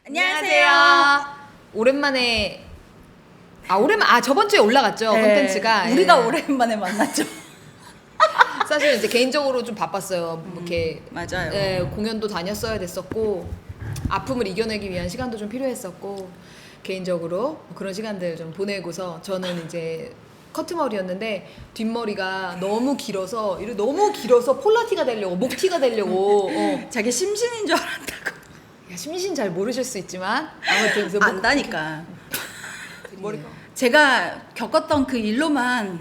안녕하세요. 오랜만에 저번 주에 올라갔죠. 콘텐츠가. 우리가 오랜만에 만났죠. 사실 이제 개인적으로 좀 바빴어요. 이렇게 맞아요. 공연도 다녔어야 됐었고 아픔을 이겨내기 위한 시간도 좀 필요했었고 개인적으로 그런 시간들 좀 보내고서 저는 이제 커트머리였는데 뒷머리가 너무 길어서 폴라티가 되려고 목티가 되려고 자기 심신인 줄 알았다고. 심신 잘 모르실 수 있지만 아무튼 그래서 안다니까. 뒷머리가 제가 겪었던 그 일로만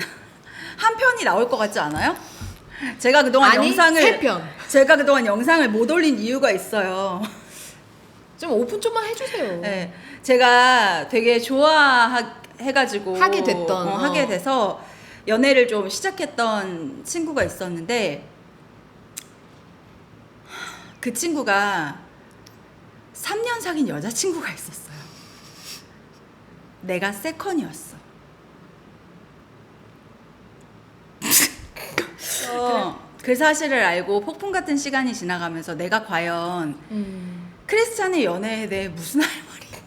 한 편이 나올 것 같지 않아요? 제가 그동안 제가 그동안 영상을 못 올린 이유가 있어요. 좀 오픈 좀만 해주세요. 네, 제가 되게 좋아해가지고 하게 돼서 연애를 좀 시작했던 친구가 있었는데 그 친구가 3년 사귄 여자친구가 있었어요. 내가 세컨이었어. 그 사실을 알고 폭풍 같은 시간이 지나가면서 내가 과연 크리스찬의 연애에 대해 무슨 할 말인가?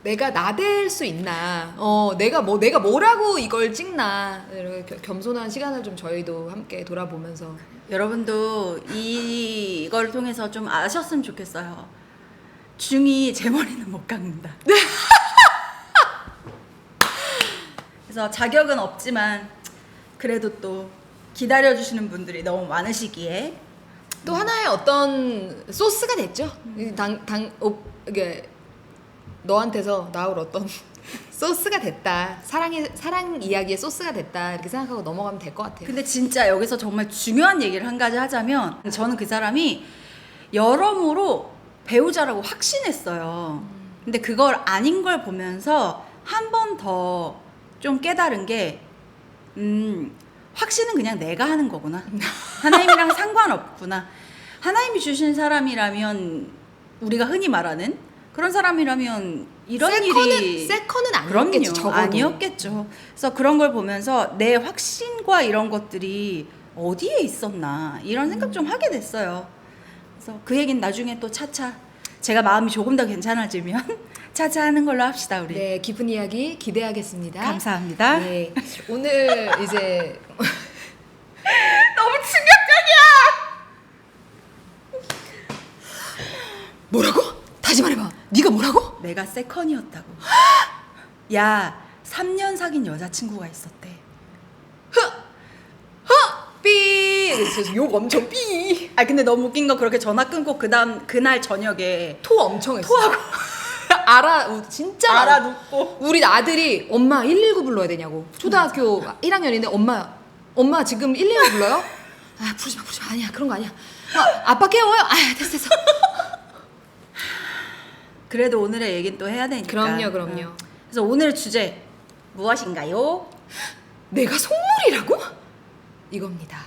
내가 나댈 수 있나? 내가 뭐라고 이걸 찍나? 이렇게 겸손한 시간을 좀 저희도 함께 돌아보면서 여러분도 이걸 통해서 좀 아셨으면 좋겠어요. 중이 제 머리는 못 깎는다. 그래서 자격은 없지만 그래도 또 기다려주시는 분들이 너무 많으시기에 또 하나의 어떤 소스가 됐죠. 이게 너한테서 나올 어떤 소스가 됐다. 사랑 이야기의 소스가 됐다. 이렇게 생각하고 넘어가면 될 것 같아요. 근데 진짜 여기서 정말 중요한 얘기를 한 가지 하자면 저는 그 사람이 여러모로 배우자라고 확신했어요. 근데 그걸 아닌 걸 보면서 한 번 더 좀 깨달은 게 확신은 그냥 내가 하는 거구나. 하나님이랑 상관없구나. 하나님이 주신 사람이라면 우리가 흔히 말하는 그런 사람이라면 이런 일이 세컨은 아니었겠죠. 적어도. 아니었겠죠. 그래서 그런 걸 보면서 내 확신과 이런 것들이 어디에 있었나 이런 생각 좀 하게 됐어요. 그래서 그 얘기는 나중에 또 차차 제가 마음이 조금 더 괜찮아지면 차차 하는 걸로 합시다 우리. 네, 깊은 이야기 기대하겠습니다. 감사합니다. 네, 오늘 이제 너무 충격적이야. 뭐라고? 다시 말해봐. 네가 뭐라고? 내가 세컨이었다고. 야, 3년 사귄 여자친구가 있었대. 삐! 그래서 욕 엄청 삐! 아 근데 너무 웃긴 거 그렇게 전화 끊고 그날 저녁에 토 엄청 했어. 토하고 진짜 알아눕고 우리 아들이 엄마 119 불러야 되냐고. 초등학교 1학년인데 엄마 지금 119 불러요? 아 부르지 마 아니야 그런 거 아니야. 아빠 깨워요. 아 됐어. 그래도 오늘의 얘기는 또 해야 되니까. 그럼요. 그래서 오늘 주제 무엇인가요? 내가 속물이라고? 이겁니다.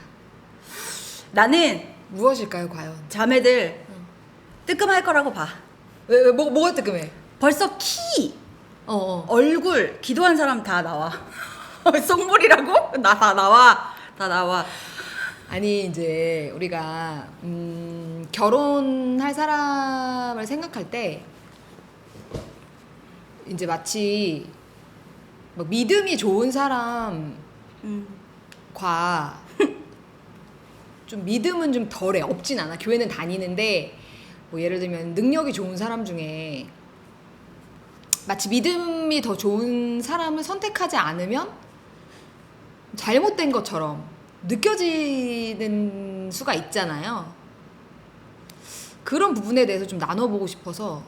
나는 무엇일까요 과연? 자매들 뜨끔할 거라고 봐. 왜 뭐가 뜨끔해? 벌써 키, 얼굴, 기도한 사람 다 나와. 속물이라고? 다 나와. 아니 이제 우리가 결혼할 사람을 생각할 때 이제 마치 뭐 믿음이 좋은 사람과 좀 믿음은 좀 덜해. 없진 않아. 교회는 다니는데 뭐 예를 들면 능력이 좋은 사람 중에 마치 믿음이 더 좋은 사람을 선택하지 않으면 잘못된 것처럼 느껴지는 수가 있잖아요. 그런 부분에 대해서 좀 나눠보고 싶어서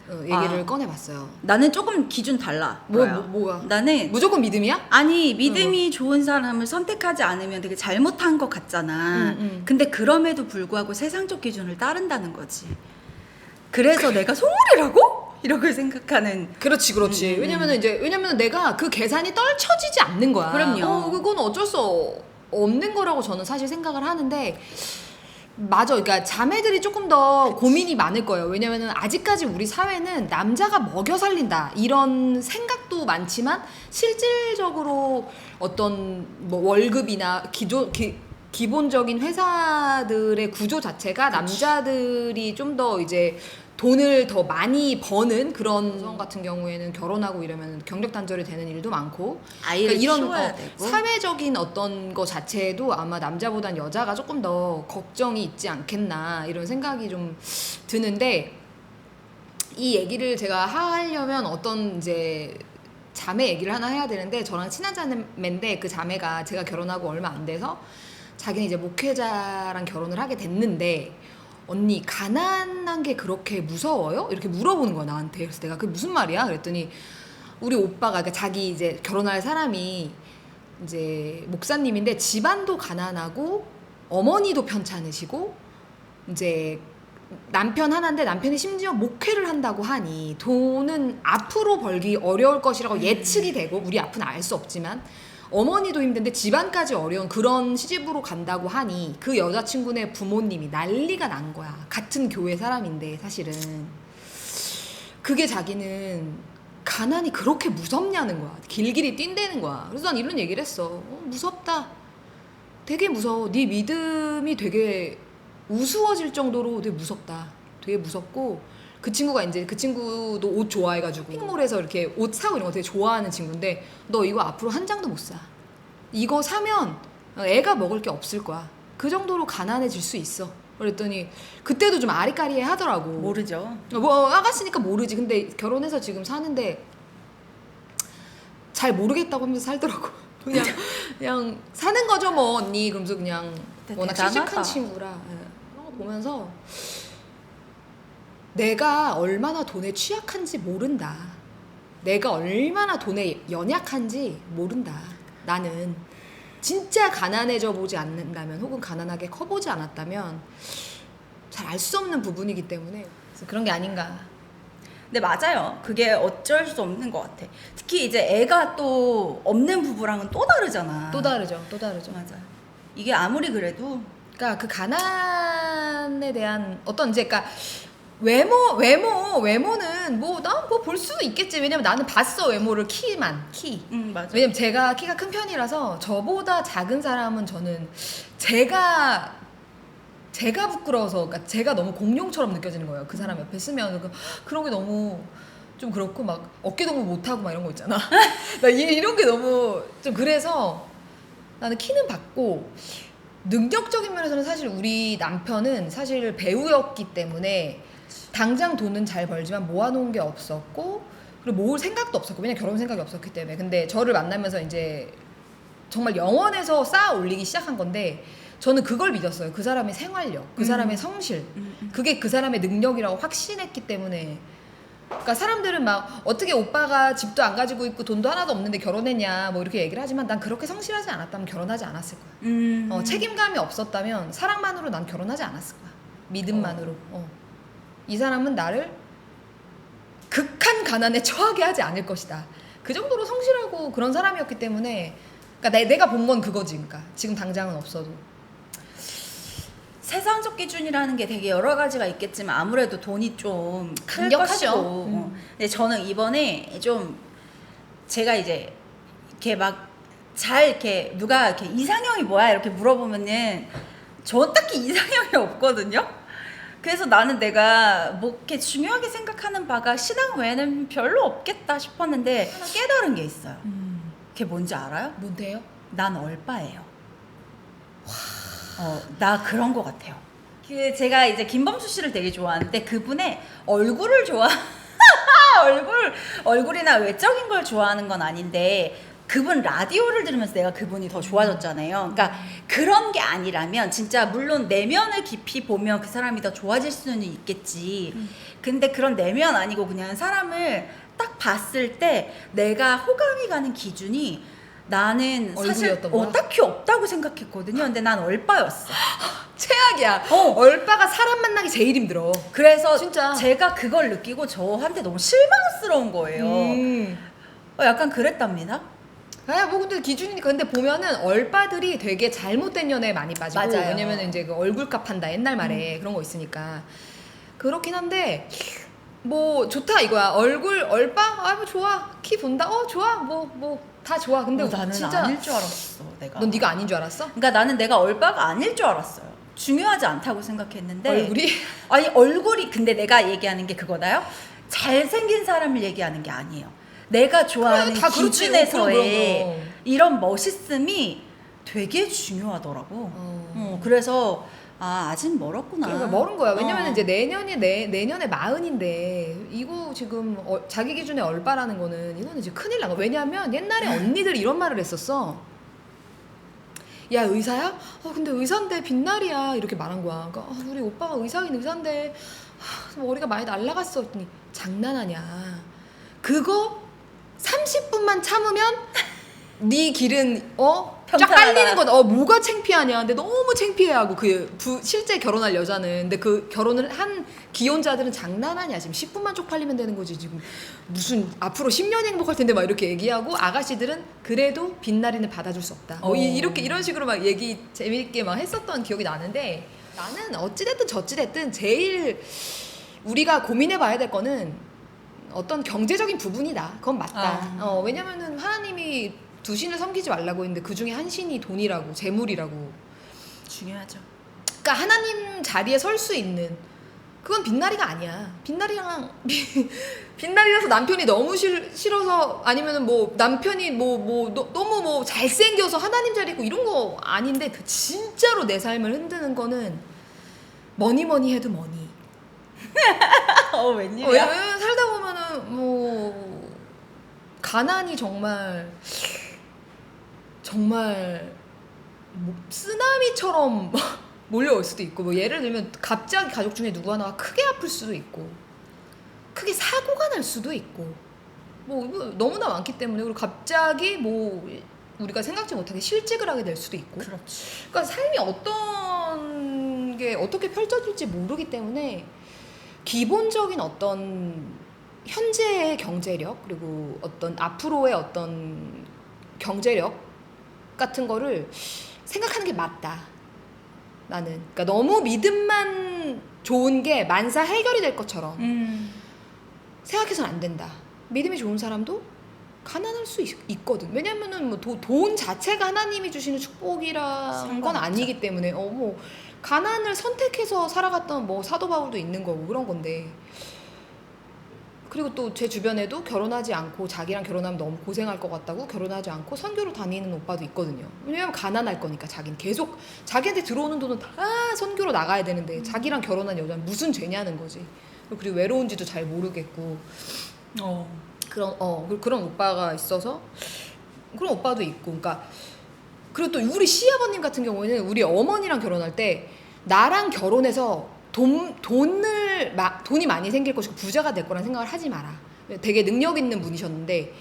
얘기를 꺼내봤어요. 나는 조금 기준 달라. 뭐가? 나는 무조건 믿음이야? 아니 믿음이 좋은 사람을 선택하지 않으면 되게 잘못한 것 같잖아. 근데 그럼에도 불구하고 세상적 기준을 따른다는 거지. 그래서 내가 속물이라고? 이렇게 생각하는. 그렇지. 왜냐면은 내가 그 계산이 떨쳐지지 않는 거야. 그럼요. 그건 어쩔 수 없는 거라고 저는 사실 생각을 하는데. 맞아. 그러니까 자매들이 조금 더 고민이 많을 거예요. 왜냐면은 아직까지 우리 사회는 남자가 먹여 살린다 이런 생각도 많지만 실질적으로 어떤 뭐 월급이나 기본적인 회사들의 구조 자체가 남자들이 좀 더 이제 돈을 더 많이 버는 그런 여성 같은 경우에는 결혼하고 이러면 경력 단절이 되는 일도 많고 아이를 그러니까 키워야 되고. 사회적인 어떤 거 자체도 아마 남자보단 여자가 조금 더 걱정이 있지 않겠나 이런 생각이 좀 드는데 이 얘기를 제가 하려면 어떤 이제 자매 얘기를 하나 해야 되는데 저랑 친한 자매인데 그 자매가 제가 결혼하고 얼마 안 돼서 자기는 이제 목회자랑 결혼을 하게 됐는데 언니 가난한 게 그렇게 무서워요? 이렇게 물어보는 거야 나한테. 그래서 내가 그게 무슨 말이야? 그랬더니 우리 오빠가 그러니까 자기 이제 결혼할 사람이 이제 목사님인데 집안도 가난하고 어머니도 편찮으시고 이제 남편 하나인데 남편이 심지어 목회를 한다고 하니 돈은 앞으로 벌기 어려울 것이라고 예측이 되고 우리 앞은 알 수 없지만 어머니도 힘든데 집안까지 어려운 그런 시집으로 간다고 하니 그 여자친구네 부모님이 난리가 난 거야. 같은 교회 사람인데 사실은 그게 자기는 가난이 그렇게 무섭냐는 거야. 길길이 뛴다는 거야. 그래서 난 이런 얘기를 했어. 무섭다. 되게 무서워. 네 믿음이 되게 우스워질 정도로 되게 무섭다. 되게 무섭고 그 친구가 이제 그 친구도 옷 좋아해가지고 쇼핑몰에서 이렇게 옷 사고 이런 거 되게 좋아하는 친구인데 너 이거 앞으로 한 장도 못 사. 이거 사면 애가 먹을 게 없을 거야. 그 정도로 가난해질 수 있어. 그랬더니 그때도 좀 아리까리해 하더라고. 모르죠. 뭐 아가씨니까 모르지. 근데 결혼해서 지금 사는데 잘 모르겠다고 하면서 살더라고. 그냥 사는 거죠 뭐 언니. 그러면서 그냥 워낙 대단하다. 씩씩한 친구라 그런 거 보면서 내가 얼마나 돈에 취약한지 모른다. 내가 얼마나 돈에 연약한지 모른다. 나는 진짜 가난해져 보지 않는다면 혹은 가난하게 커보지 않았다면 잘 알 수 없는 부분이기 때문에 그래서 그런 게 아닌가. 근데 맞아요. 그게 어쩔 수 없는 것 같아. 특히 이제 애가 또 없는 부부랑은 또 다르잖아. 또 다르죠. 또 다르죠. 맞아. 이게 아무리 그래도 그러니까 그 가난에 대한 어떤 이제 그러니까 외모는 뭐 난 뭐 볼 수도 있겠지. 왜냐면 나는 봤어 외모를 키. 맞아. 왜냐면 제가 키가 큰 편이라서 저보다 작은 사람은 저는 제가 부끄러워서 그러니까 제가 너무 공룡처럼 느껴지는 거예요. 그 사람 옆에 쓰면 그런 게 너무 좀 그렇고 막 어깨 동무 못하고 막 이런 거 있잖아. 나 이런 게 너무 좀 그래서 나는 키는 작고 능력적인 면에서는 사실 우리 남편은 사실 배우였기 때문에 당장 돈은 잘 벌지만 모아놓은 게 없었고 그리고 모을 생각도 없었고 왜냐면 결혼 생각이 없었기 때문에. 근데 저를 만나면서 이제 정말 영원에서 쌓아 올리기 시작한 건데 저는 그걸 믿었어요. 그 사람의 생활력, 그 사람의 성실, 그게 그 사람의 능력이라고 확신했기 때문에. 그러니까 사람들은 막 어떻게 오빠가 집도 안 가지고 있고 돈도 하나도 없는데 결혼했냐 뭐 이렇게 얘기를 하지만 난 그렇게 성실하지 않았다면 결혼하지 않았을 거야. 책임감이 없었다면 사랑만으로 난 결혼하지 않았을 거야. 믿음만으로. 이 사람은 나를 극한 가난에 처하게 하지 않을 것이다. 그 정도로 성실하고 그런 사람이었기 때문에 그러니까 내가 본 건 그거지. 그러니까 지금 당장은 없어도. 세상적 기준이라는 게 되게 여러 가지가 있겠지만 아무래도 돈이 좀 클 강력하죠. 것이고. 근데 저는 이번에 좀 제가 이제 이렇게 막 잘 이렇게 누가 이렇게 이상형이 뭐야 이렇게 물어보면은 저 딱히 이상형이 없거든요. 그래서 나는 내가 뭐 이렇게 중요하게 생각하는 바가 신앙 외에는 별로 없겠다 싶었는데 하나 깨달은 게 있어요. 그게 뭔지 알아요? 뭔데요? 난 얼빠예요. 나 그런 것 같아요. 그 제가 이제 김범수 씨를 되게 좋아하는데 그분의 얼굴을 얼굴이나 외적인 걸 좋아하는 건 아닌데 그분 라디오를 들으면서 내가 그분이 더 좋아졌잖아요. 그러니까 그런 게 아니라면 진짜 물론 내면을 깊이 보면 그 사람이 더 좋아질 수는 있겠지. 근데 그런 내면 아니고 그냥 사람을 딱 봤을 때 내가 호감이 가는 기준이 나는 사실 얼굴이었던 거야? 딱히 없다고 생각했거든요. 근데 난 얼빠였어. 최악이야. 얼빠가 사람 만나기 제일 힘들어. 그래서 진짜. 제가 그걸 느끼고 저한테 너무 실망스러운 거예요. 약간 그랬답니다. 뭐 근데 기준이니까. 근데 보면은 얼빠들이 되게 잘못된 연애에 많이 빠지고. 맞아요. 왜냐면 이제 그 얼굴값 한다 옛날 말에 그런 거 있으니까 그렇긴 한데 뭐 좋다 이거야. 얼빠 뭐 좋아. 키 본다 좋아. 뭐 다 좋아. 근데 나는 진짜 아닐 줄 알았어. 내가. 넌 네가 아닌 줄 알았어? 그러니까 나는 내가 얼빠가 아닐 줄 알았어요. 중요하지 않다고 생각했는데 얼굴이 아니 얼굴이 근데 내가 얘기하는 게 그거다요. 잘생긴 사람을 얘기하는 게 아니에요. 내가 좋아하는 다 그렇지. 기준에서의 그럼. 이런 멋있음이 되게 중요하더라고. 그래서 아직 멀었구나. 그러니까 멀은 거야. 왜냐면 어. 이제 내년에 40인데 이거 지금 자기 기준에 얼빠라는 거는 이거는 이제 큰일 난 거. 왜냐면 옛날에 언니들이 이런 말을 했었어. 야 의사야? 근데 의사인데 빛날이야 이렇게 말한 거야. 그러니까 우리 오빠가 의사긴 의사인데 머리가 많이 날라갔어. 했더니 장난하냐. 그거 30분만 참으면 네 길은 쫙 평탄하다. 깔리는 건 뭐가 창피하냐. 근데 너무 창피해하고 실제 결혼할 여자는 근데 그 결혼을 한 기혼자들은 장난하냐. 지금 10분만 쪽팔리면 되는 거지. 지금 무슨 앞으로 10년이 행복할 텐데 막 이렇게 얘기하고 아가씨들은 그래도 빛나리는 받아줄 수 없다. 이렇게 이런 식으로 막 얘기 재미있게 막 했었던 기억이 나는데 나는 어찌됐든 저찌됐든 제일 우리가 고민해봐야 될 거는 어떤 경제적인 부분이다. 그건 맞다. 왜냐면은 하나님이 두 신을 섬기지 말라고 했는데 그 중에 한 신이 돈이라고 재물이라고. 중요하죠. 그러니까 하나님 자리에 설 수 있는 그건 빛나리가 아니야. 빛나리라서 남편이 너무 싫어서 아니면은 뭐 남편이 너무 뭐 잘생겨서 하나님 자리 있고 이런 거 아닌데 그 진짜로 내 삶을 흔드는 거는 뭐니 해도 머니. 웬일이야? 왜냐면 살다 보면은 뭐 가난이 정말 뭐 쓰나미처럼 몰려올 수도 있고 뭐 예를 들면 갑자기 가족 중에 누구 하나가 크게 아플 수도 있고 크게 사고가 날 수도 있고 뭐 너무나 많기 때문에 그리고 갑자기 뭐 우리가 생각지 못하게 실직을 하게 될 수도 있고 그렇지. 그러니까 삶이 어떤 게 어떻게 펼쳐질지 모르기 때문에 기본적인 어떤 현재의 경제력 그리고 어떤 앞으로의 어떤 경제력 같은 거를 생각하는 게 맞다. 나는 그러니까 너무 믿음만 좋은 게 만사 해결이 될 것처럼 생각해서는 안 된다. 믿음이 좋은 사람도 가난할 수 있거든. 왜냐면은 뭐 돈 자체가 하나님이 주시는 축복이란 건 아니기 때문에 뭐 가난을 선택해서 살아갔던 뭐 사도 바울도 있는 거고 그런 건데. 그리고 또 제 주변에도 결혼하지 않고 자기랑 결혼하면 너무 고생할 것 같다고 결혼하지 않고 선교로 다니는 오빠도 있거든요. 왜냐면 가난할 거니까 자기는 계속 자기한테 들어오는 돈은 다 선교로 나가야 되는데 자기랑 결혼한 여자는 무슨 죄냐는 거지. 그리고 외로운지도 잘 모르겠고 그런 오빠가 있어서 그런 오빠도 있고 그러니까 그리고 또 우리 시아버님 같은 경우에는 우리 어머니랑 결혼할 때 나랑 결혼해서 돈이 많이 생길 것이고 부자가 될 거란 생각을 하지 마라. 되게 능력 있는 분이셨는데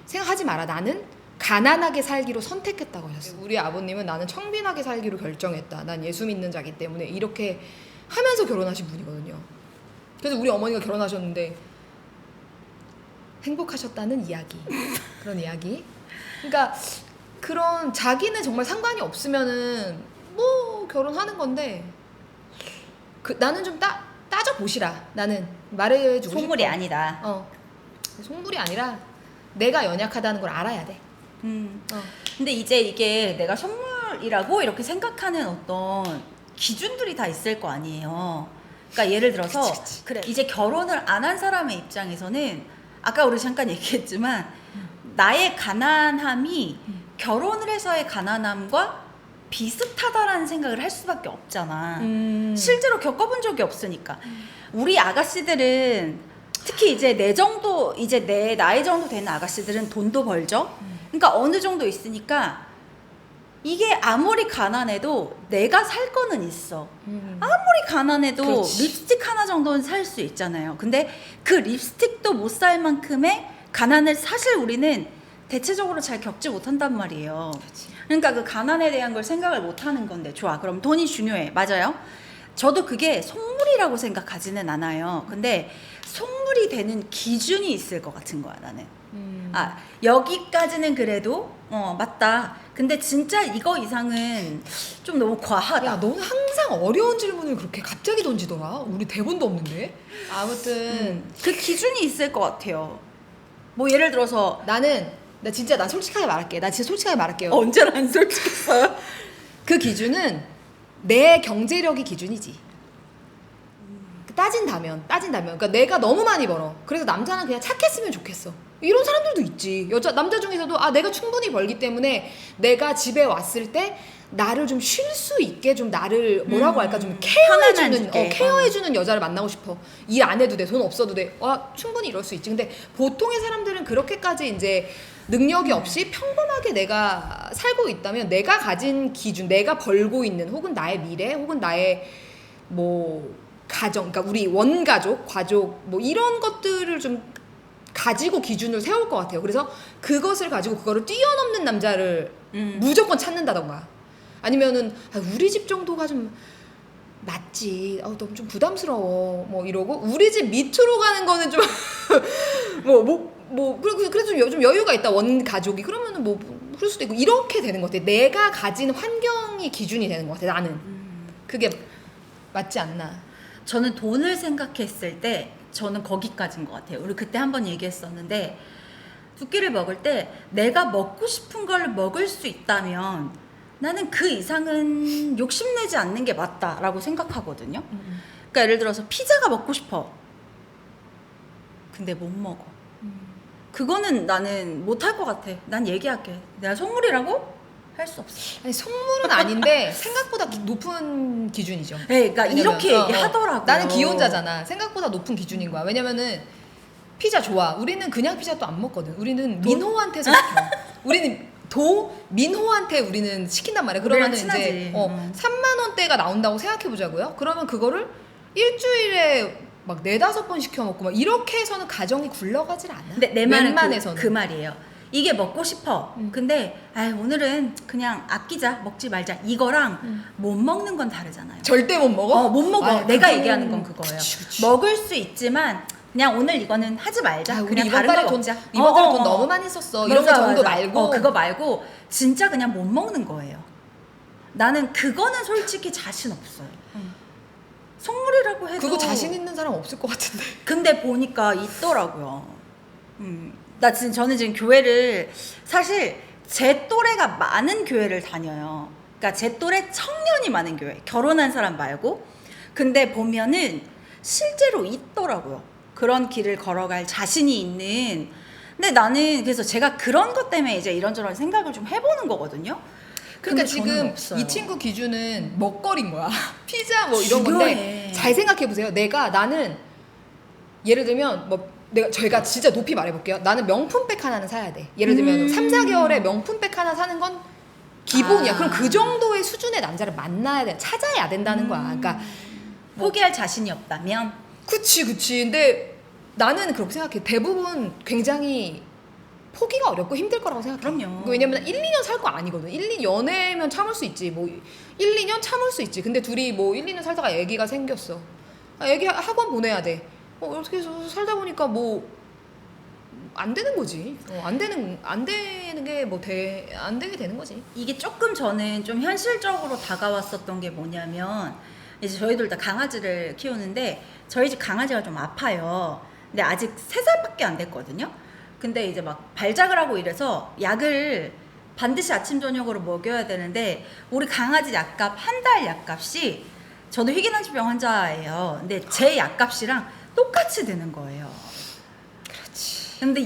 생각하지 마라. 나는 가난하게 살기로 선택했다고 하셨어요. 우리 아버님은 나는 청빈하게 살기로 결정했다. 난 예수 믿는 자기 때문에 이렇게 하면서 결혼하신 분이거든요. 그래서 우리 어머니가 결혼하셨는데 행복하셨다는 이야기. 그런 이야기. 그러니까 그런 자기는 정말 상관이 없으면은 뭐 결혼하는 건데 나는 좀 따져보시라. 나는 말해주고 싶어. 속물이 아니다. 속물이 아니라 내가 연약하다는 걸 알아야 돼. 근데 이제 이게 내가 선물이라고 이렇게 생각하는 어떤 기준들이 다 있을 거 아니에요. 그러니까 예를 들어서 그치. 그래 이제 결혼을 안 한 사람의 입장에서는 아까 우리 잠깐 얘기했지만 나의 가난함이 결혼을 해서의 가난함과 비슷하다라는 생각을 할 수밖에 없잖아. 실제로 겪어본 적이 없으니까. 우리 아가씨들은 특히 이제 내 나이 정도 되는 아가씨들은 돈도 벌죠. 그러니까 어느 정도 있으니까 이게 아무리 가난해도 내가 살 거는 있어. 아무리 가난해도 그렇지. 립스틱 하나 정도는 살 수 있잖아요. 근데 그 립스틱도 못 살 만큼의 가난을 사실 우리는 대체적으로 잘 겪지 못한단 말이에요. 그치. 그러니까 그 가난에 대한 걸 생각을 못 하는 건데 좋아. 그럼 돈이 중요해. 맞아요. 저도 그게 속물이라고 생각하지는 않아요. 근데 속물이 되는 기준이 있을 것 같은 거야, 나는. 여기까지는 그래도 맞다. 근데 진짜 이거 이상은 좀 너무 과하다. 야, 너는 항상 어려운 질문을 그렇게 갑자기 던지더라. 우리 대본도 없는데. 아무튼 그 기준이 있을 것 같아요. 뭐 예를 들어서 나 솔직하게 말할게. 나 진짜 솔직하게 말할게요. 언제나 안 솔직했어요? 그 기준은 내 경제력이 기준이지. 따진다면 그러니까 내가 너무 많이 벌어. 그래서 남자는 그냥 착했으면 좋겠어. 이런 사람들도 있지. 남자 중에서도 내가 충분히 벌기 때문에 내가 집에 왔을 때 나를 좀 쉴 수 있게 좀 나를 뭐라고 할까 좀 케어해주는 여자를 만나고 싶어. 일 안 해도 돼, 돈 없어도 돼. 충분히 이럴 수 있지. 근데 보통의 사람들은 그렇게까지 이제 능력이 없이 평범하게 내가 살고 있다면 내가 가진 기준, 내가 벌고 있는 혹은 나의 미래 혹은 나의 뭐 가정, 그러니까 우리 원가족, 가족 뭐 이런 것들을 좀 가지고 기준을 세울 것 같아요. 그래서 그것을 가지고 그거를 뛰어넘는 남자를 무조건 찾는다던가 아니면은 우리 집 정도가 좀 맞지. 너무 좀 부담스러워. 뭐 이러고 우리 집 밑으로 가는 거는 좀 그래도 좀 여유가 있다 원 가족이 그러면은 뭐 그럴 수도 있고 이렇게 되는 것 같아. 내가 가진 환경이 기준이 되는 것 같아. 나는 그게 맞지 않나. 저는 돈을 생각했을 때 저는 거기까지인 것 같아요. 우리 그때 한번 얘기했었는데 두 끼를 먹을 때 내가 먹고 싶은 걸 먹을 수 있다면 나는 그 이상은 욕심내지 않는 게 맞다라고 생각하거든요. 그러니까 예를 들어서 피자가 먹고 싶어. 근데 못 먹어. 그거는 나는 못할 것 같아. 난 얘기할게. 내가 속물이라고? 할 수 없어. 아니 속물은 아닌데 생각보다 높은 기준이죠. 네, 그러니까 이렇게 얘기하더라고요. 나는 기혼자잖아. 생각보다 높은 기준인 거야. 왜냐면은 피자 좋아. 우리는 그냥 피자 또 안 먹거든. 우리는 민호한테서 시켜. 우리는 민호한테 우리는 시킨단 말이야. 그러면은 이제 3만 원대가 나온다고 생각해 보자고요. 그러면 그거를 일주일에 막 4-5번 시켜 먹고 막 이렇게 해서는 가정이 굴러가질 않아. 근데 내 말은 웬만해서는. 그 말이에요. 이게 먹고 싶어. 근데 오늘은 그냥 아끼자, 먹지 말자. 이거랑 못 먹는 건 다르잖아요. 절대 못 먹어? 못 먹어. 내가 얘기하는 건 그거예요. 그치. 먹을 수 있지만 그냥 오늘 이거는 하지 말자. 우리 그냥 이번 다른 달에 거 돈 먹자. 이번 달에 돈 너무 많이 썼어. 이런 거 정도 말고 그거 말고 진짜 그냥 못 먹는 거예요. 나는 그거는 솔직히 자신 없어요. 속물이라고 해도 그거 자신 있는 사람 없을 것 같은데. 근데 보니까 있더라고요. 저는 지금 교회를 사실 제 또래가 많은 교회를 다녀요. 그러니까 제 또래 청년이 많은 교회. 결혼한 사람 말고. 근데 보면은 실제로 있더라고요. 그런 길을 걸어갈 자신이 있는. 근데 나는 그래서 제가 그런 것 때문에 이제 이런저런 생각을 좀 해보는 거거든요. 그러니까 근데 저는 지금 없어요. 이 친구 기준은 먹거리인 거야. 피자 뭐 이런 중요해. 건데 잘 생각해 보세요. 나는 예를 들면 제가 진짜 높이 말해볼게요. 나는 명품백 하나는 사야 돼. 예를 들면 3-4개월에 명품백 하나 사는 건 기본이야. 그럼 그 정도의 수준의 남자를 찾아야 된다는 거야. 그러니까 포기할 자신이 없다면. 그치. 근데 나는 그렇게 생각해. 대부분 굉장히 포기가 어렵고 힘들 거라고 생각해. 그럼요. 왜냐면 1-2년 살 거 아니거든. 1-2 연애면 참을 수 있지. 1-2년 참을 수 있지. 근데 둘이 1-2년 살다가 애기가 생겼어. 애기 학원 보내야 돼. 어떻게 해서 살다 보니까 안 되는 거지. 안 되게 되는 거지. 이게 조금 저는 좀 현실적으로 다가왔었던 게 뭐냐면 이제 저희들 다 강아지를 키우는데 저희 집 강아지가 좀 아파요. 근데 아직 3살밖에 안 됐거든요. 근데 이제 막 발작을 하고 이래서 약을 반드시 아침 저녁으로 먹여야 되는데 우리 강아지 약값 한 달 약값이 저도 희귀난치병 환자예요. 근데 제 약값이랑 똑같이 드는 거예요. 그렇지. 근데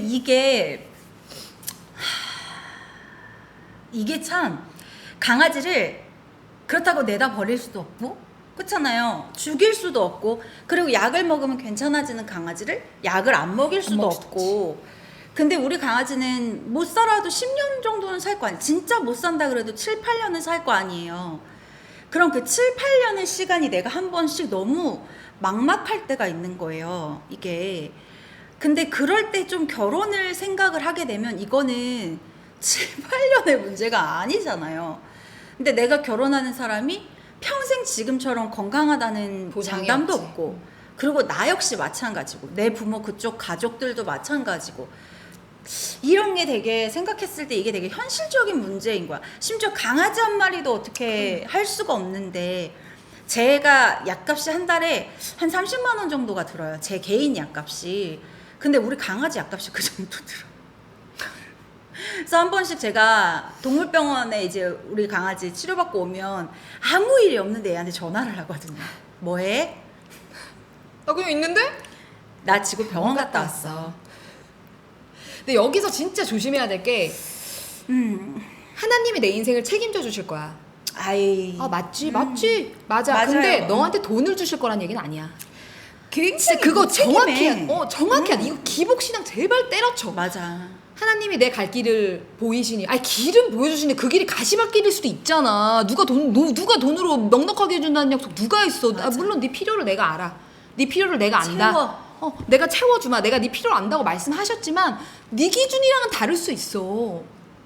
이게 참 강아지를 그렇다고 내다 버릴 수도 없고 그렇잖아요. 죽일 수도 없고 그리고 약을 먹으면 괜찮아지는 강아지를 약을 안 먹일 수도 없고 근데 우리 강아지는 못 살아도 10년 정도는 살 거 아니에요. 진짜 못 산다 그래도 7-8년은 살 거 아니에요. 그럼 그 7-8년의 시간이 내가 한 번씩 너무 막막할 때가 있는 거예요. 이게. 근데 그럴 때 좀 결혼을 생각을 하게 되면 이거는 7-8년의 문제가 아니잖아요. 근데 내가 결혼하는 사람이 평생 지금처럼 건강하다는 장담도 없고 그리고 나 역시 마찬가지고 내 부모 그쪽 가족들도 마찬가지고 이런 게 되게 생각했을 때 이게 되게 현실적인 문제인 거야. 심지어 강아지 한 마리도 어떻게 할 수가 없는데 제가 약값이 한 달에 한 30만 원 정도가 들어요. 제 개인 약값이. 근데 우리 강아지 약값이 그 정도 들어. 그래서 한 번씩 제가 동물병원에 이제 우리 강아지 치료받고 오면 아무 일이 없는데 얘한테 전화를 하거든요. 뭐해? 나 그냥 있는데? 나 지금 병원 갔다 왔어. 근데 여기서 진짜 조심해야 될 게 하나님이 내 인생을 책임져 주실 거야. 아이. 아 맞지 맞아. 맞아요. 근데 너한테 돈을 주실 거란 얘기는 아니야. 굉장히 진짜 그거 정확히 무책임해. 정확히 이거 기복신앙 제발 때려쳐. 맞아. 하나님이 내 갈 길을 보이시니, 아니 길은 보여주시니 그 길이 가시밭길일 수도 있잖아. 누가 돈으로 넉넉하게 해준다는 약속 누가 있어? 아, 물론 네 필요를 내가 알아. 네 필요를 내가 안다. 채워. 내가 채워주마. 내가 네 필요를 안다고 말씀하셨지만 네 기준이랑은 다를 수 있어.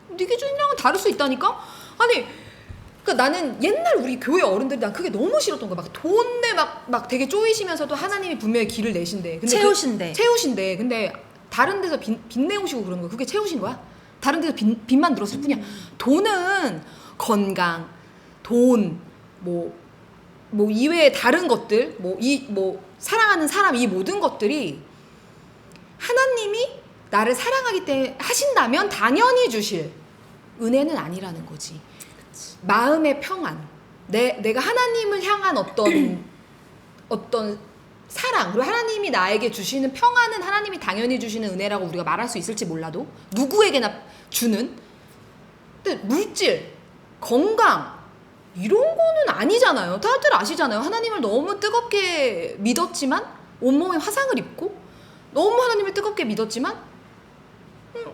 네 기준이랑은 다를 수 있다니까. 아니. 그러니까 나는 옛날 우리 교회 어른들이 난 그게 너무 싫었던 거야. 막 돈에 막 되게 쪼이시면서도 하나님이 분명히 길을 내신대. 근데 채우신대. 채우신대. 근데 다른 데서 빚 내오시고 그러는 거야. 그게 채우신 거야? 다른 데서 빚만 들었을 뿐이야. 돈은 건강, 돈, 뭐 이외에 다른 것들, 뭐 사랑하는 사람, 이 모든 것들이 하나님이 나를 사랑하기 때문에 하신다면 당연히 주실 은혜는 아니라는 거지. 마음의 평안, 내가 하나님을 향한 어떤 사랑, 그리고 하나님이 나에게 주시는 평안은 하나님이 당연히 주시는 은혜라고 우리가 말할 수 있을지 몰라도 누구에게나 주는. 근데 물질, 건강 이런 거는 아니잖아요. 다들 아시잖아요. 하나님을 너무 뜨겁게 믿었지만 온몸에 화상을 입고, 너무 하나님을 뜨겁게 믿었지만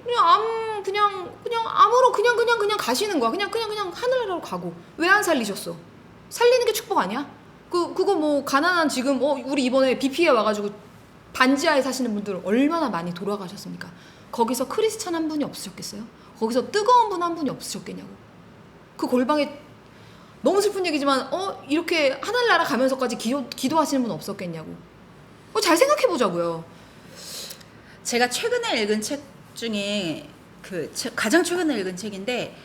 그냥 아무로 그냥 가시는 거야. 그냥 하늘나라로 가고. 왜 안 살리셨어? 살리는 게 축복 아니야? 그거 뭐 가난한 지금 우리 이번에 BP에 와가지고 반지하에 사시는 분들 얼마나 많이 돌아가셨습니까? 거기서 크리스찬 한 분이 없으셨겠어요? 거기서 뜨거운 분 한 분이 없으셨겠냐고. 그 골방에 너무 슬픈 얘기지만 이렇게 하늘나라 가면서까지 기도하시는 분 없었겠냐고. 잘 생각해 보자고요. 제가 최근에 읽은 책 중에 가장 최근에 읽은 책인데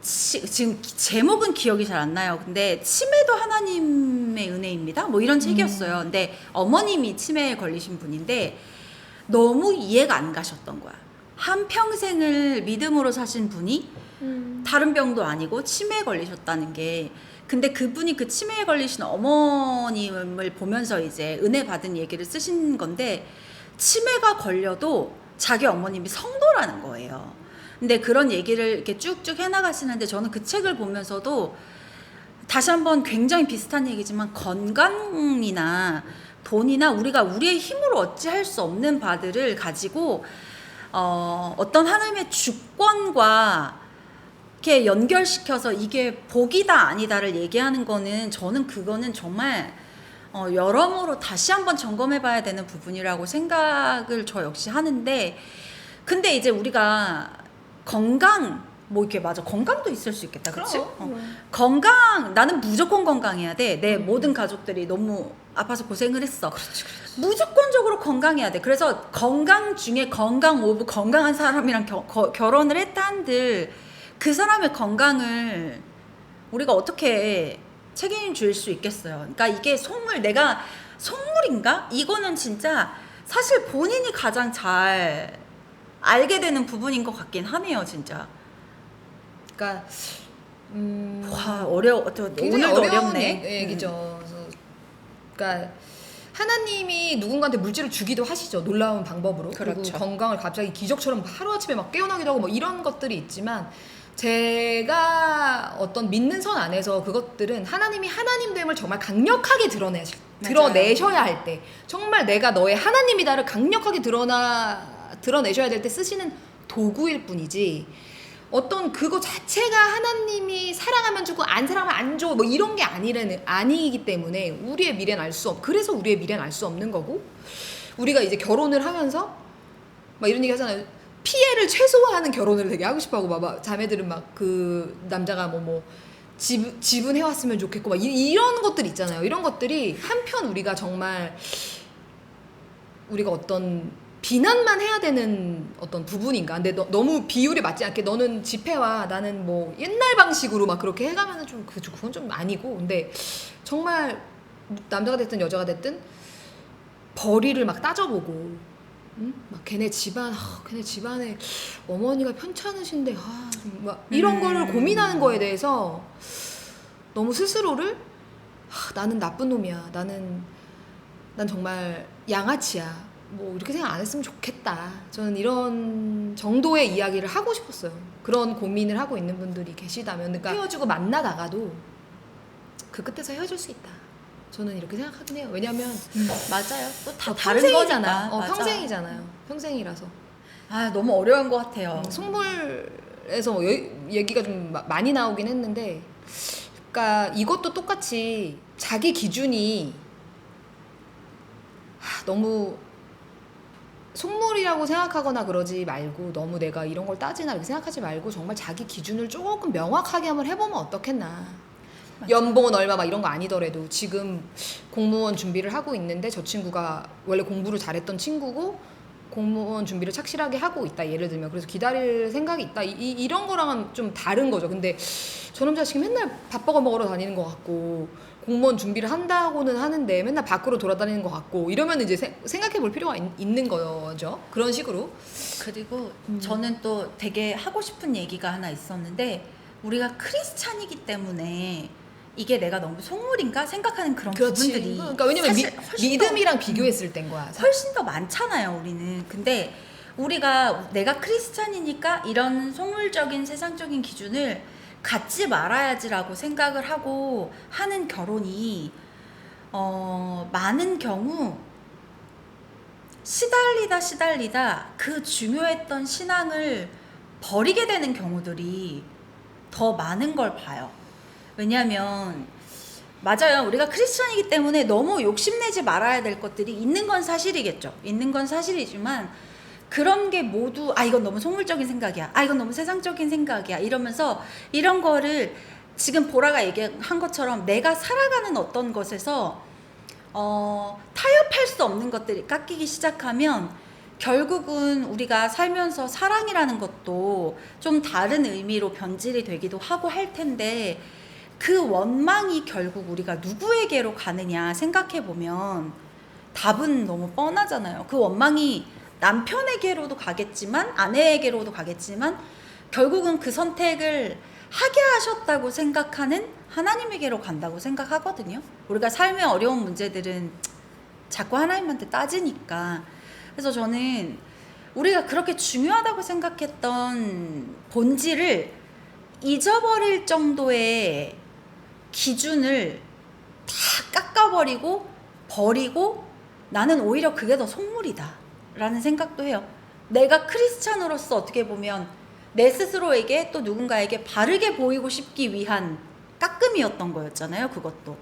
지금 제목은 기억이 잘 안 나요. 근데 치매도 하나님의 은혜입니다. 뭐 이런 책이었어요. 근데 어머님이 치매에 걸리신 분인데 너무 이해가 안 가셨던 거야. 한 평생을 믿음으로 사신 분이 다른 병도 아니고 치매에 걸리셨다는 게. 근데 그분이 그 치매에 걸리신 어머님을 보면서 이제 은혜 받은 얘기를 쓰신 건데, 치매가 걸려도 자기 어머님이 성도라는 거예요. 근데 그런 얘기를 이렇게 쭉쭉 해나가시는데, 저는 그 책을 보면서도 다시 한번 굉장히 비슷한 얘기지만 건강이나 돈이나 우리가 우리의 힘으로 어찌할 수 없는 바들을 가지고 어떤 하나님의 주권과 이렇게 연결시켜서 이게 복이다 아니다를 얘기하는 거는, 저는 그거는 정말 여러모로 다시 한번 점검해 봐야 되는 부분이라고 생각을 저 역시 하는데, 근데 이제 우리가 건강, 뭐 이렇게 맞아, 건강도 있을 수 있겠다, 그렇지? 건강, 나는 무조건 건강해야 돼. 내 모든 가족들이 너무 아파서 고생을 했어. 그렇지. 무조건적으로 건강해야 돼. 그래서 건강 중에 건강 오브 건강한 사람이랑 결혼을 했다 한들 그 사람의 건강을 우리가 어떻게 책임질 수 있겠어요. 그러니까 이게 내가 속물인가? 이거는 진짜 사실 본인이 가장 잘 알게 되는 부분인 것 같긴 하네요, 진짜. 그러니까 와, 굉장히 오늘도 어려운 어렵네. 얘기죠. 그러니까 하나님이 누군가한테 물질을 주기도 하시죠. 놀라운 방법으로. 그렇죠. 그리고 건강을 갑자기 기적처럼 하루아침에 막 깨어나기도 하고 뭐 이런 것들이 있지만, 제가 어떤 믿는 선 안에서 그것들은 하나님이 하나님됨을 정말 강력하게 드러내셔야 할 때, 정말 내가 너의 하나님이다를 강력하게 드러내셔야 될 때 쓰시는 도구일 뿐이지, 어떤 그거 자체가 하나님이 사랑하면 주고 안 사랑하면 안 줘 뭐 이런 게 아니기 때문에 그래서 우리의 미래는 알 수 없는 거고, 우리가 이제 결혼을 하면서 막 이런 얘기 하잖아요. 피해를 최소화하는 결혼을 되게 하고 싶어하고, 막 자매들은 막 그 남자가 지분 해왔으면 좋겠고 막 이런 것들 있잖아요. 이런 것들이 한편 우리가 어떤 비난만 해야 되는 어떤 부분인가. 근데 너무 비율이 맞지 않게 너는 집회와 나는 뭐 옛날 방식으로 막 그렇게 해가면은 그건 좀 아니고, 근데 정말 남자가 됐든 여자가 됐든 벌이를 막 따져보고 응? 막 걔네 집안에 어머니가 편찮으신데 막 이런 거를 고민하는 거에 대해서 너무 스스로를 나는 나쁜 놈이야. 난 정말 양아치야. 뭐 이렇게 생각 안 했으면 좋겠다. 저는 이런 정도의 이야기를 하고 싶었어요. 그런 고민을 하고 있는 분들이 계시다면, 그러니까 헤어지고 만나다가도 그 끝에서 헤어질 수 있다. 저는 이렇게 생각하긴 해요. 왜냐면 맞아요. 또 다 다른 평생이잖아. 거니까. 맞아. 평생이잖아요. 평생이라서. 아, 너무 어려운 것 같아요. 속물에서 얘기가 좀 많이 나오긴 했는데, 그러니까 이것도 똑같이 자기 기준이 너무 속물이라고 생각하거나 그러지 말고, 너무 내가 이런 걸 따지나 이렇게 생각하지 말고 정말 자기 기준을 조금 명확하게 한번 해보면 어떻겠나. 맞아. 연봉은 얼마 막 이런 거 아니더라도 지금 공무원 준비를 하고 있는데 저 친구가 원래 공부를 잘했던 친구고 공무원 준비를 착실하게 하고 있다, 예를 들면. 그래서 기다릴 생각이 있다, 이런 거랑은 좀 다른 거죠. 근데 저 남자 지금 맨날 밥버거 먹으러 다니는 것 같고 공무원 준비를 한다고는 하는데 맨날 밖으로 돌아다니는 것 같고 이러면 이제 생각해 볼 필요가 있는 거죠. 그런 식으로. 그리고 저는 또 되게 하고 싶은 얘기가 하나 있었는데, 우리가 크리스찬이기 때문에 이게 내가 너무 속물인가 생각하는 그런 그렇지. 부분들이, 그러니까 왜냐면 사실 훨씬 믿음이랑 비교했을 땐 거야. 훨씬 더 많잖아요, 우리는. 근데 우리가 내가 크리스찬이니까 이런 속물적인 세상적인 기준을 갖지 말아야지라고 생각을 하고 하는 결혼이 많은 경우 시달리다 그 중요했던 신앙을 버리게 되는 경우들이 더 많은 걸 봐요. 왜냐하면 맞아요. 우리가 크리스천이기 때문에 너무 욕심내지 말아야 될 것들이 있는 건 사실이겠죠. 있는 건 사실이지만 그런 게 모두 이건 너무 속물적인 생각이야. 이건 너무 세상적인 생각이야. 이러면서 이런 거를 지금 보라가 얘기한 것처럼 내가 살아가는 어떤 것에서 타협할 수 없는 것들이 깎이기 시작하면 결국은 우리가 살면서 사랑이라는 것도 좀 다른 의미로 변질이 되기도 하고 할 텐데, 그 원망이 결국 우리가 누구에게로 가느냐 생각해 보면 답은 너무 뻔하잖아요. 그 원망이 남편에게로도 가겠지만 아내에게로도 가겠지만 결국은 그 선택을 하게 하셨다고 생각하는 하나님에게로 간다고 생각하거든요. 우리가 삶의 어려운 문제들은 자꾸 하나님한테 따지니까. 그래서 저는 우리가 그렇게 중요하다고 생각했던 본질을 잊어버릴 정도의 기준을 다 깎아버리고 버리고, 나는 오히려 그게 더 속물이다 라는 생각도 해요. 내가 크리스찬으로서 어떻게 보면 내 스스로에게 또 누군가에게 바르게 보이고 싶기 위한 깎음이었던 거였잖아요, 그것도.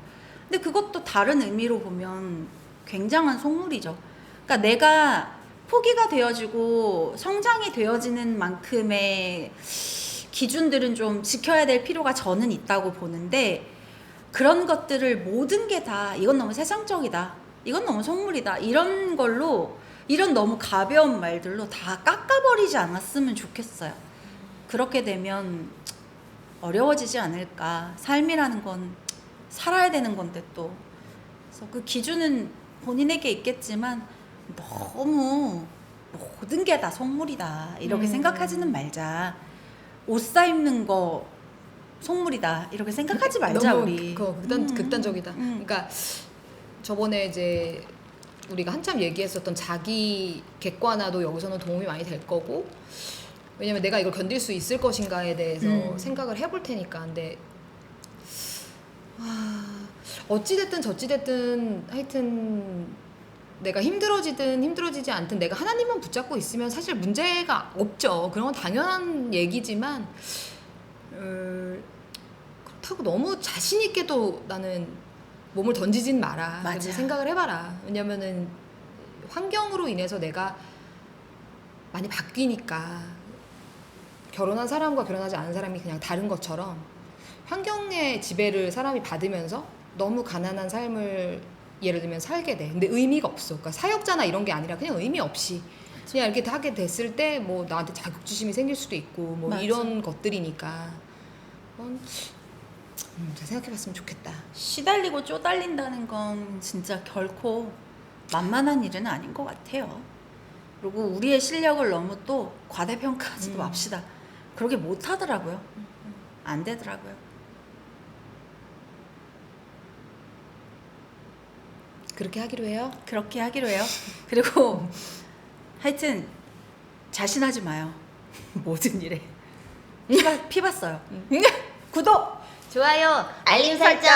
근데 그것도 다른 의미로 보면 굉장한 속물이죠. 그러니까 내가 포기가 되어지고 성장이 되어지는 만큼의 기준들은 좀 지켜야 될 필요가 저는 있다고 보는데, 그런 것들을 모든 게 다 이건 너무 세상적이다, 이건 너무 속물이다, 이런 걸로, 이런 너무 가벼운 말들로 다 깎아버리지 않았으면 좋겠어요. 그렇게 되면 어려워지지 않을까. 삶이라는 건 살아야 되는 건데 또. 그래서 그 기준은 본인에게 있겠지만 너무 모든 게 다 속물이다 이렇게 생각하지는 말자. 옷 사입는 거 속물이다 이렇게 생각하지 말자. 너무 우리 극단적이다. 그러니까 저번에 이제 우리가 한참 얘기했었던 자기 객관화도 여기서는 도움이 많이 될 거고, 왜냐면 내가 이걸 견딜 수 있을 것인가에 대해서 생각을 해볼 테니까. 근데 어찌됐든 저찌됐든 하여튼 내가 힘들어지든 힘들어지지 않든 내가 하나님만 붙잡고 있으면 사실 문제가 없죠. 그런 건 당연한 얘기지만 그렇다고 너무 자신 있게도 나는 몸을 던지진 마라. 맞아. 생각을 해봐라. 왜냐면은 환경으로 인해서 내가 많이 바뀌니까, 결혼한 사람과 결혼하지 않은 사람이 그냥 다른 것처럼 환경의 지배를 사람이 받으면서 너무 가난한 삶을 예를 들면 살게 돼. 근데 의미가 없어. 그러니까 사역자나 이런 게 아니라 그냥 의미 없이 그냥 이렇게 하게 됐을 때 뭐 나한테 자격지심이 생길 수도 있고 뭐 맞아. 이런 것들이니까 잘 생각해봤으면 좋겠다. 시달리고 쪼달린다는 건 진짜 결코 만만한 일은 아닌 것 같아요. 그리고 우리의 실력을 너무 또 과대평가하지도 음. 맙시다. 그러게 못 하더라고요. 안 되더라고요. 그렇게 하기로 해요. 그렇게 하기로 해요. 그리고 하여튼 자신하지 마요. 모든 일에. 피봤어요. 구독! 좋아요, 알림 설정.